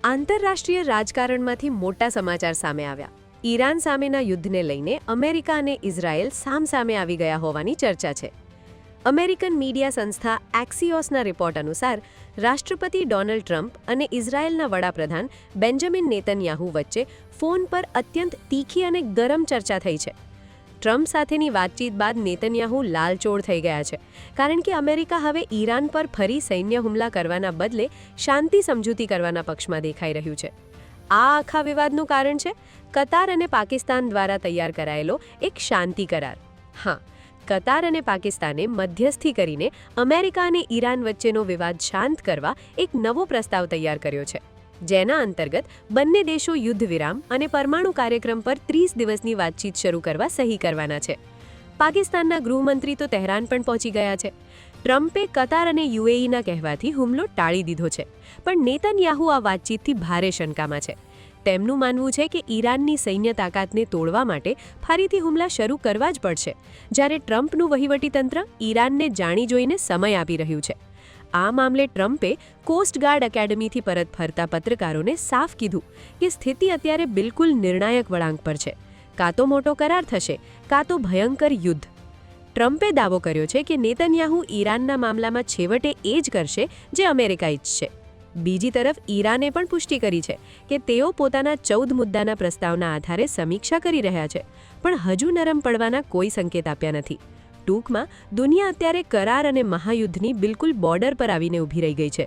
આંતરરાષ્ટ્રીય રાજકારણમાંથી મોટા સમાચાર સામે આવ્યા. ઈરાન સામેના યુદ્ધને લઈને અમેરિકા અને ઇઝરાયેલ સામસામે આવી ગયા હોવાની ચર્ચા છે. અમેરિકન મીડિયા સંસ્થા એક્સિયોસના રિપોર્ટ અનુસાર રાષ્ટ્રપતિ ડોનાલ્ડ ટ્રમ્પ અને ઇઝરાયેલના વડાપ્રધાન બેન્જામિન નેતન્યાહુ વચ્ચે ફોન પર અત્યંત તીખી અને ગરમ ચર્ચા થઈ છે. ટ્રમ્પ સાથેની વાતચીત બાદ નેતન્યાહુ લાલચોળ થઈ ગયા છે, કારણ કે અમેરિકા હવે ઈરાન પર ફરી સૈન્ય હુમલા કરવાના બદલે શાંતિ સમજૂતી કરવાના પક્ષમાં દેખાઈ રહ્યું છે. આ આખા વિવાદનું કારણ છે કતાર અને પાકિસ્તાન દ્વારા તૈયાર કરાયેલો એક શાંતિ કરાર. હા, કતાર અને પાકિસ્તાને મધ્યસ્થી કરીને અમેરિકા અને ઈરાન વચ્ચેનો વિવાદ શાંત કરવા એક નવો પ્રસ્તાવ તૈયાર કર્યો છે, જેના અંતર્ગત બંને દેશો યુદ્ધ વિરામ અને પરમાણુ કાર્યક્રમ પર 30 દિવસની વાતચીત શરૂ કરવા સહી કરવાના છે. પાકિસ્તાનના ગૃહમંત્રી તો તહેરાન પણ પહોંચી ગયા છે. ટ્રમ્પે કતાર અને યુએઈના કહેવાથી હુમલો ટાળી દીધો છે, પણ નેતન્યાહુ આ વાતચીતથી ભારે શંકામાં છે. તેમનું માનવું છે કે ઈરાનની સૈન્ય તાકાતને તોડવા માટે ફરીથી હુમલા શરૂ કરવા જ પડશે, જ્યારે ટ્રમ્પનું વહીવટીતંત્ર ઈરાનને જાણી જોઈને સમય આપી રહ્યું છે. આ મામલે ટ્રમ્પે કોસ્ટગાર્ડ એકેડમીથી પરત ફરતા પત્રકારોને સાફ કીધું કે સ્થિતિ અત્યારે બિલકુલ નિર્ણાયક વળાંક પર છે. કાં તો મોટો કરાર થશે, કાં તો ભયંકર યુદ્ધ. ટ્રમ્પે દાવો કર્યો છે કે નેતન્યાહુ ઈરાનના મામલામાં છેવટે એ જ કરશે જે અમેરિકા ઈચ્છશે. બીજી તરફ ઈરાને પણ પુષ્ટિ કરી છે કે તેઓ પોતાના 14 મુદ્દાના પ્રસ્તાવના આધારે સમીક્ષા કરી રહ્યા છે, પણ હજુ નરમ પડવાના કોઈ સંકેત આપ્યા નથી. ટૂંકમાં દુનિયા અત્યારે કરાર અને મહાયુદ્ધની બિલકુલ બોર્ડર પર આવીને ઊભી રહી ગઈ છે.